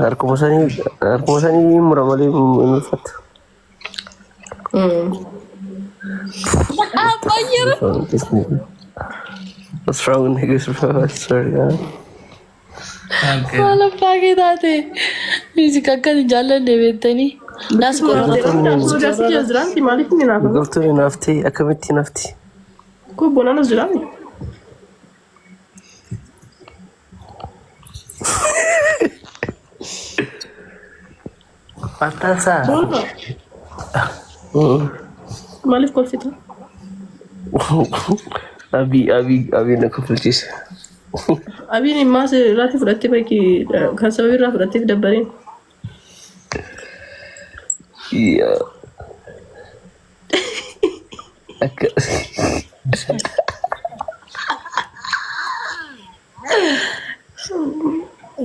harkuma sanii mura malee hin uffatu. What's wrong with niggas, bro? I swear to God. Malah pakai tadi. Music akan jalan deh betani. Nas murah. Qultu nafti akkamitti nafti? Kau bonan jalan. Patasa. Malif kau fitur. Abi nak kufurtis. Abi ni masih relatif relatif bagi khasa wir relatif dabarin. Iya.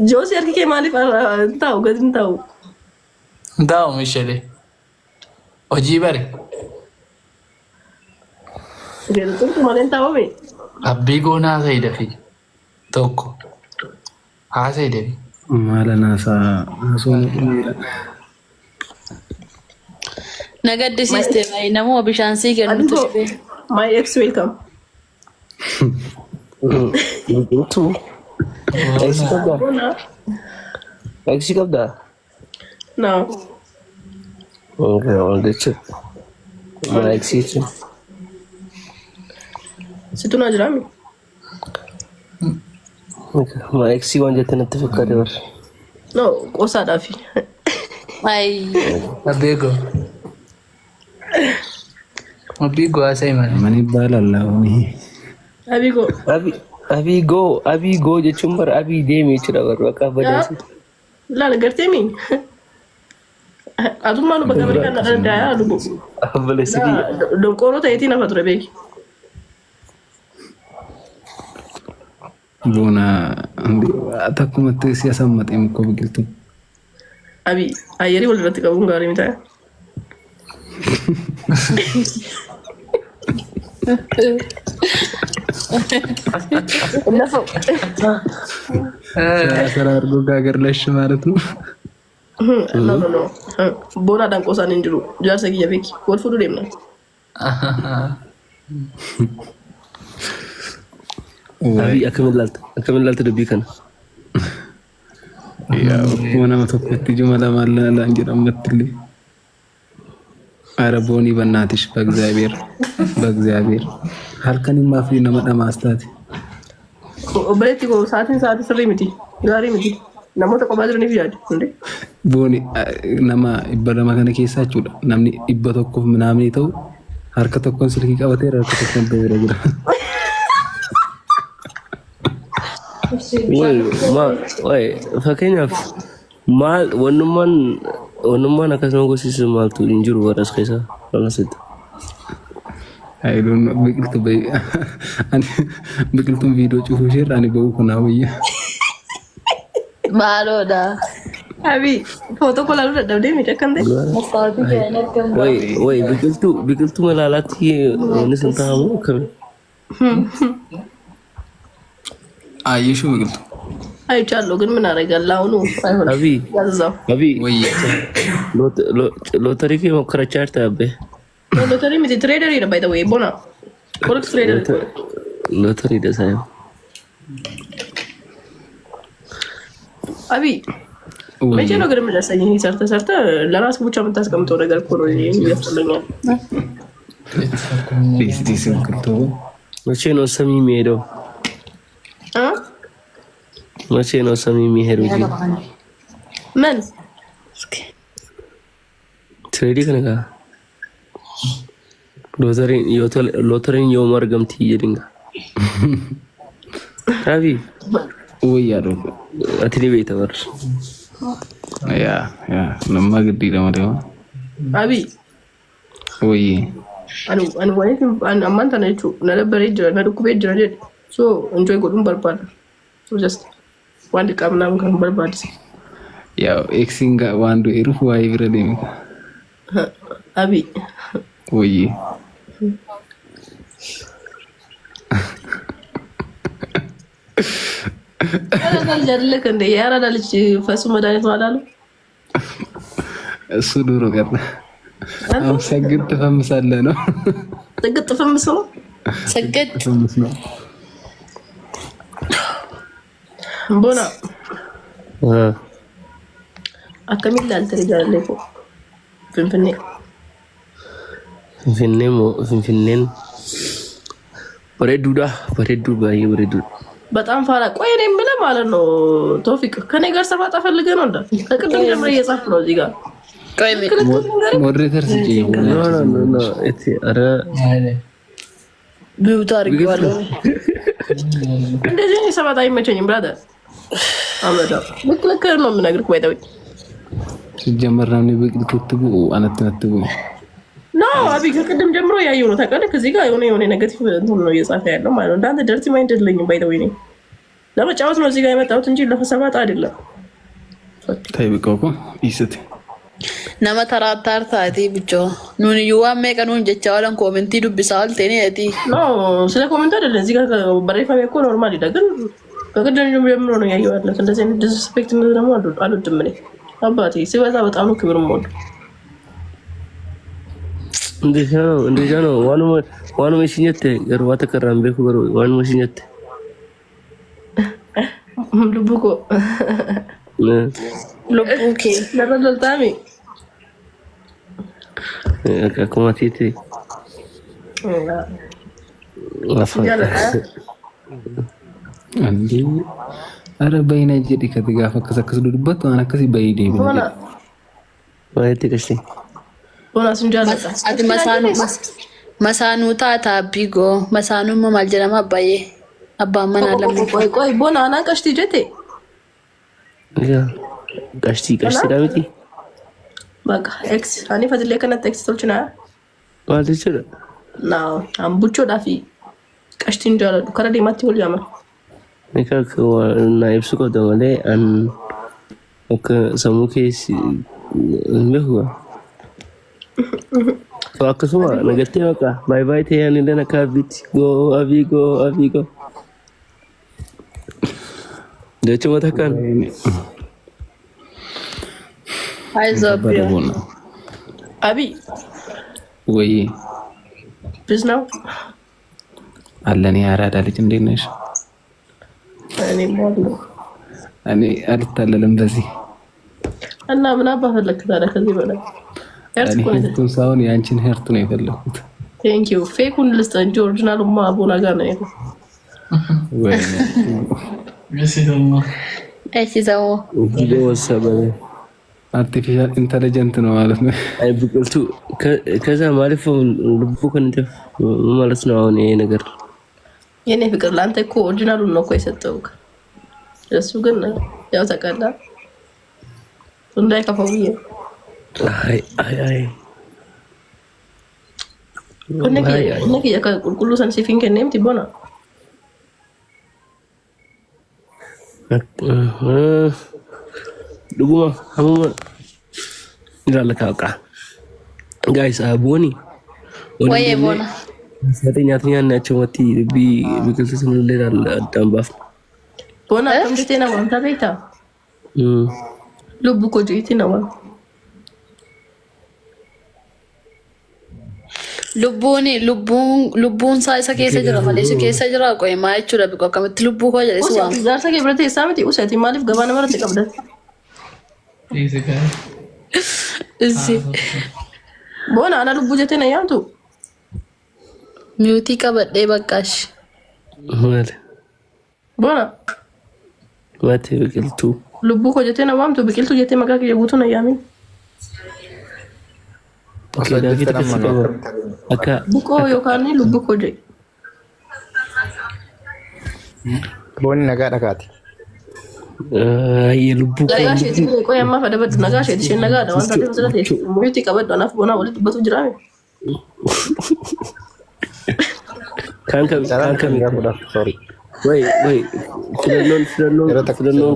Josi arki ke malif tahu gadin tahu. Tahu Michelle. Oji bari. Dia tu kemarin tahu me. Abbi gona sai da fi. Toko. Ha sai da fi. Mala nasa naso Nagad di system ay namo abishansi kan tu. My ex welcome. Itu. Eksi kabda. No. Okay, all the check. My eksi. Situ na jirami. My eksi wanja tena tafakari war. No, kosa dafi. Ay. Abbigo asai man. mani balalla woni. Abigo jechuun bar abi deemee jira bar bakka badasi. Laala gartee mi? Adummaa nu bakka bari kan daayaa lubu. Balasi. Donqooroo ta'eetii nafa ture beeki. Bona takkumatti siyaasa maxxee mukkoo biqiltuu. Abi ayyarii walirratti qabuun gaarii miti. Siyaasa argoo gaagarlash ማለት ነው. No. Bona danqoosaan hin jiru. Jaarsa kiyya beeki. Wal fuudhuu deemna. Abi akkamitti dubbii kana? Yaa nama tokkotti jumala maalaan jedhamatti አረቦኒ በእናትሽ በእግዚአብሔር halkan ማፊ nama dhamaastati obboleetti koo sa'aatiin sirrii miti gaarii miti namoota qophaa jiraniif yaadu hunde booni nama dhibba lama kana keessaa jechuudha namni dhibba tokkoof minaamni ta'u harka tokkoon silkii qabatee harka tokkoon bira jira. Fakkeenyaaf maal wannummaan akkasuma gosiisu maaltu hin jiru warras keessa lolasitti. Ayidoon biqiltuun viidiyoo cufuu isheerra ani ba'uu kunaa wayya. Maaloodha. Abi footoo kolaaluu dadhabdee miti akkan ta'e. Mustaafi kan argamu. Way biqiltuu malaalaatti wanni sun taa'amu akkami? Ayyishu biqiltuu. Ayi caallu ግን ምን አደርጋለሁ አሁኑ አይሆንም። Abi lootarii kee mokkaracha jirta abbe. Lootarii miti tireedariidha by the way bona. Forex trader. Lootarii da sayo. Abi መቼ ነው ግን የምደርሰኝ? ሰርተ ለራስህ ብቻ የምታስቀምጠው ነገር እኮ ነው ያስፈልጋል። ዲስ መቼ ነው ሰሚ የሚሄደው? መቼ ነው ሰሚ የሚሄደው? ምን ትሬዲንግ ነጋ ሎተሪን የኡመር ገምቲ ይድንጋ አቢ ወይ ያዶ አትሊ ቤት አበር ያ ለማ ግዲ ለማደው አቢ ወይ አኑ ወይ አማንታ ነቹ ነበር ይጅራ ነድኩ ቤት ጅራ ሶ እንጆይ ጎዱን በርባል ሶ ጀስት ዋንድ ቀምናም kan barbaadis ያው ኤክሲንጋ ዋንዱ ኢሩፍ ዋይ ብረዴም አቢ ወይ ጀልክ እንደ ያራዳ ልጅ ፈሱ መድኃኒት ማለት ነው። እሱ ዱሮ ቀረ። አሁን ሰግጥ ትፈምሳለህ ነው። ሰግጥ ትፈምስ ነው። ሰግጥ ትፈምስ ነው። ቦና አከሚል አልተረጃለ እኮ ፍንፍኔ ፍንፍኔን በሬዱዳ በሬዱ ባይ በሬዱ በጣም ፋራ ቆይ እኔ የምልህ ማለት ነው ቶፊቅ ከኔ ጋር ሰባጣ ፈልገህ ነው እንዴ? ከቅድም ጀምሮ እየጻፍኩ ነው እዚህ ጋር ቆይ ሞዴሬተር ስጪ እቲ አረ ቢውታ አድርጌዋለሁ። እንደዚህ እኔ ሰባጣ አይመቸኝም ብራዘር። አመጣ ልክ ነው የምነግርህ። ባይታው ሲጀመር ነው በቅልጥቱ አነተነተቡ ኖ አቢ ከቅድም ጀምሮ ያየው ነው ታውቃለህ። ከዚህ ጋር የሆነ ኔጌቲቭ እንትን ነው እየጻፈ ያለው ማለት ነው። እንዳንተ ደርቲ ማይንድ አይደለኝም። ባይታው እኔ ለመጫወት ነው እዚህ ጋር የመጣሁት እንጂ ለሰባጣ አይደለም። ታይብቀው እኮ ይስት ነመ ተራታር ታቲ ብቻ ኑን ይዋሜ ቀኑን ጀቻዋለን ኮሜንቲ ዱብሳል ቴኔ እቲ ኖ ስለ ኮሜንት አይደለም እዚህ ጋር በሬፋሜ እኮ ኖርማል ይደግን ከቅድም ጀምሮ ነው ያየው ያለው። እንደዚህ አይነት ዲስሪስፔክት ነው ደግሞ አልወድም እኔ አባቴ ሲበዛ በጣም ነው ክብር ሞል እንደዛ ነው ዋኑ መሽኘት ገርባ ተከራም በኩ በሩ ዋኑ መሽኘት ልቡኮ ሉቡኬ ለበለልታሚ ኮማቲቲ አንዴ አረ በይና ጀዲ ከትጋፈ ከሰከስ ዱድበት ዋና ከሲ በይዴ ሆና ወይት ከሽቲ ሆና ስንጃላ አድ መሳኑ ታታ ቢጎ መሳኑ ማልጀራማ አባዬ አባማን አለም ቆይ ቦና አና ቀሽቲ ጀቴ ያ ቀሽቲ ዳዊቲ በቃ ኤክስ አኔ ፈድለ ከነተ ኤክስ ተልችና ማለት ይችላል ናው አምቡቾ ዳፊ ቀሽቲ እንጃላ ከረዲ ማቲ ወል ያማ ንካክ እና ይብስቆ ደወለ አን ኦከ ሰሙኬስ ምሁዋ ፈአከሱማ ነገቴ በቃ ባይ ባይ ተያን እንደና ካቢት ጎ አቪጎ ደች ወተካን አይዞብዮ አቢ ወይ ብዝ ነው አለኔ አራዳ ልጅ እንዴት ነሽ? እኔ አልታለለም በዚህ እና ምን አባ ፈለክ ታዲያ ከዚህ በላይ ሄርቱን ሳይሆን ያንቺን ሄርቱ ነው የፈለኩት። ቴንክ ዩ ፌኩን ልስጥ እንጂ ኦሪጂናሉማ አቦና ጋር ነው ያለው። ወይ እሺ ዘው ወሰበ አርቲፊሻል ኢንተለጀንት ነው ማለት ነው። አይ ብቅልቱ ከዛ ማለፍ ልቡ ከንተ ማለት ነው። አሁን ይሄ ነገር የኔ ፍቅር ላንተ እኮ ኦሪጂናሉን ነው እኮ የሰጠውክ። እሱ ግን ያው ተቀላ እንዳይከፋው ብዬ አይ እነክ ቁልቁሉ ሰንሲፊን ከነም ትቦና ዱጉማ ሀሙማ ይላል ካውቃ ጋይስ አቦኒ ወይ ቦና ሰተኛተኛ ናቸው ወቲ ቢክልት ስንል አዳምባፍ ቦና ከምቴና ወንታ ቤታ ልቡ ኮጂቲ ነው lubbuun isaa isa keessa jira malee isa keessa jira qoy maa jechuudha biqoo akkamitti lubbuu koo jedhe si waama. Jaarsa kee biratti isaa miti useeti maaliif gabaa namarratti qabdan? Boona ana lubbuu jettee na yaamtu? Miyuutii qabadhee baqqaash. Boona. Mati biqiltuu. Lubbuu koo jettee na waamtu biqiltuu jettee maqaa kiyya guutuu na yaamin. Buko yookaan lubbu koo jedhe. Boonni nagaa dhagaati. Lubbu koo. Nagaa isheetti qoy ammaa fadabaddu nagaa isheetti isheen nagaadha waan taateef sila ta'e muyuutti qabaddu anaaf boonaa walitti dubbatu jiraame. Kan sorry. Wait. Filannoo.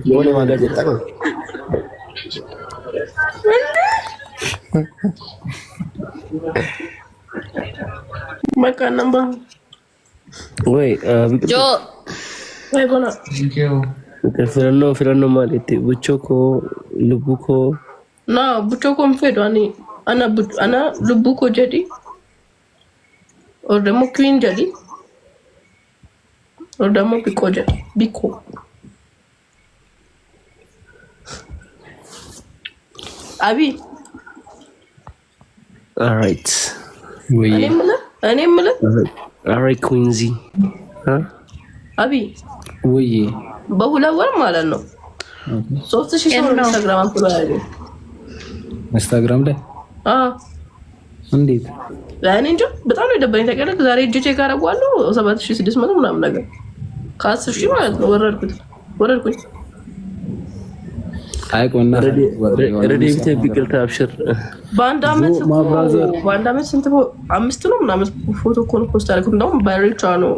Boonni maal jettaa kun? Makan nambah. Wait, Jo. ወይ ቦና filannoo maaliitti buchoo lubbuu koo na buchoo koo mfedo ana lubbuu koo jedhi ordemo queen jedhi ordemo biko jedhi biko abi all right ወይ እኔ የምልህ all right queenzy abi ወይ በሁለት ወር ማለት ነው 3000 ሰው ኢንስታግራም አፕሎ ያለው ኢንስታግራም ላይ እንዴት ለኔ እንጂ በጣም ነው የደበረኝ። ታውቂያለሽ ዛሬ እጄ ቼክ አደረጋለሁ 7600 ምናምን ነገር ከ10000 ማለት ነው ወረድኩኝ። አይቆና ረዲብቴ ቢቅልታ አብሽር በአንድ አመት ስንት 5 ነው ምናምን ፎቶ እኮ ነው ፖስት አደረኩት። እንደውም ባይሬቻ ነው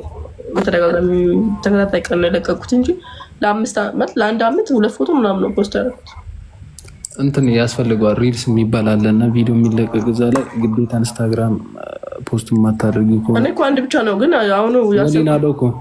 በተደጋጋሚ ተከታታይ ቀን ለቀቁት እንጂ ለአንድ አመት 2 ፎቶ ምናምን ነው ፖስት አደረኩት። እንትን ያስፈልገዋል ሪልስ የሚባል አለና ቪዲዮ የሚለቀቅ እዛ ላይ ግዴታ ኢንስታግራም ፖስት ማታደርጊ ከሆነ እኔ እኮ አንድ ብቻ ነው ግን አሁን ያሰብኩት